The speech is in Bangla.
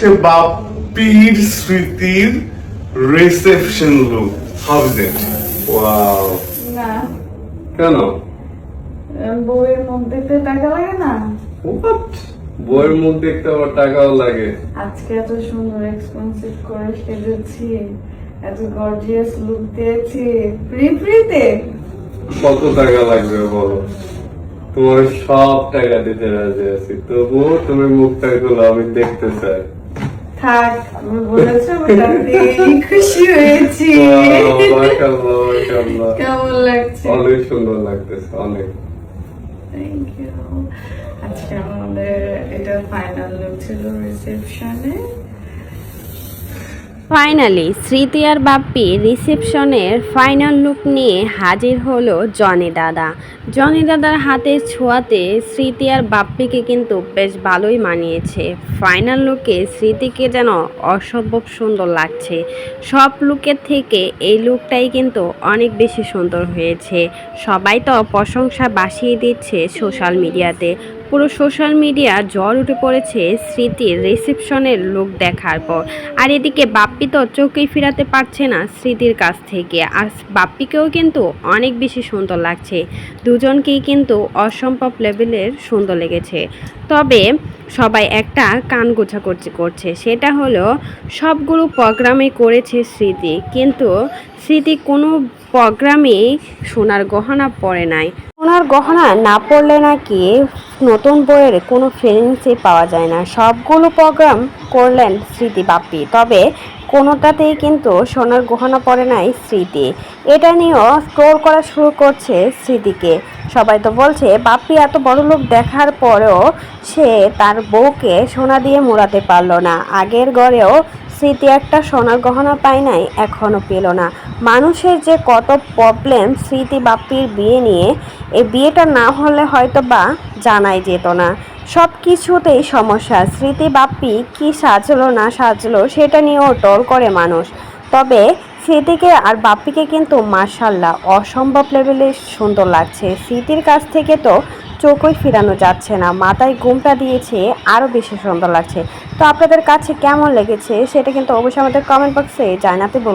হচ্ছে বাপ্পির স্মৃতির reception look. How is it? Wow. না, কেন? বউয়ের মুখ দেখতে টাকা লাগে না? হোয়াট? বইয়ের মুখ দেখতে আবার টাকাও লাগে? আজকে এত সুন্দর এক্সপেন্সিভ করে সেজেছি, এত গর্জিয়াস লুক দিয়েছি, ফ্রিতে। কত টাকা লাগবে বলো? তোমার সব টাকা দিতে রাজি আছি, তবুও তুমি মুখটা গুলো আমি দেখতে চাই। থাক, তুমি বলেছো, ওটাতেই খুশি হয়েছি। মাশাআল্লাহ, মাশাআল্লাহ। কেমন লাগছে? অনেক সুন্দর লাগতেছে, অনেক। Thank you. আজকে আমাদের এটা ফাইনাল লুক ছিল রিসেপশনে। ফাইনালি স্মৃতি আর বাপ্পি রিসেপশনের ফাইনাল লুক নিয়ে হাজির হলো জনি দাদা। জনি দাদার হাতের ছোঁয়াতে স্মৃতি আর বাপ্পিকে কিন্তু বেশ ভালোই মানিয়েছে। ফাইনাল লুকে স্মৃতিকে যেন অসম্ভব সুন্দর লাগছে। সব লুকের থেকে এই লুকটাই কিন্তু অনেক বেশি সুন্দর হয়েছে। সবাই তো প্রশংসা বাসিয়ে দিচ্ছে সোশ্যাল মিডিয়াতে। পুরো সোশ্যাল মিডিয়া জ্বর উঠে পড়েছে স্মৃতির রিসেপশনের লুক দেখার পর। আর এদিকে বাপ্পি তো চোখেই ফিরাতে পারছে না স্মৃতির কাছ থেকে। আর বাপ্পিকেও কিন্তু অনেক বেশি সুন্দর লাগছে। দুজনকেই কিন্তু অসম্ভব লেভেলের সুন্দর লেগেছে। তবে সবাই একটা কান গোছাকরছি করছে, সেটা হলো সবগুলো প্রোগ্রামে করেছে স্মৃতি, কিন্তু স্মৃতি কোনো প্রোগ্রামে সোনার গহনা পরে নাই। সোনার গহনা না পরলে নাকি নতুন বইয়ের কোনো ফিলিংসই পাওয়া যায় না। সবগুলো প্রোগ্রাম করলেন স্মৃতি বাপ্পি, তবে কোনোটাতেই কিন্তু সোনার গহনা পরে নাই স্মৃতি। এটা নিয়েও ট্রোল করা শুরু করছে স্মৃতিকে। সবাই তো বলছে বাপ্পি এত বড় লোক দেখার পরেও সে তার বউকে সোনা দিয়ে মোড়াতে পারলো না। আগের ঘরেও স্মৃতি একটা সোনার গহনা পায় নাই, এখনও পেল না। মানুষের যে কত প্রবলেম স্মৃতি বাপ্পির বিয়ে নিয়ে, এই বিয়েটা না হলে হয়তো বা জানাই যেত না। সব কিছুতেই সমস্যা। স্মৃতি বাপ্পি কি সাজলো না সাজলো সেটা নিয়েও ট্রোল করে মানুষ। তবে স্মৃতিকে আর বাপ্পিকে কিন্তু মাশাআল্লাহ অসম্ভব লেভেলের সুন্দর লাগছে। স্মৃতির কাছ থেকে তো চোখই ফিরানো যাচ্ছে না, মাথায় ঘুমটা দিয়েছে, আরও বেশি সুন্দর লাগছে। তো আপনাদের কাছে কেমন লেগেছে সেটা কিন্তু অবশ্যই আমাদের কমেন্ট বক্সে জানাতে বলুন।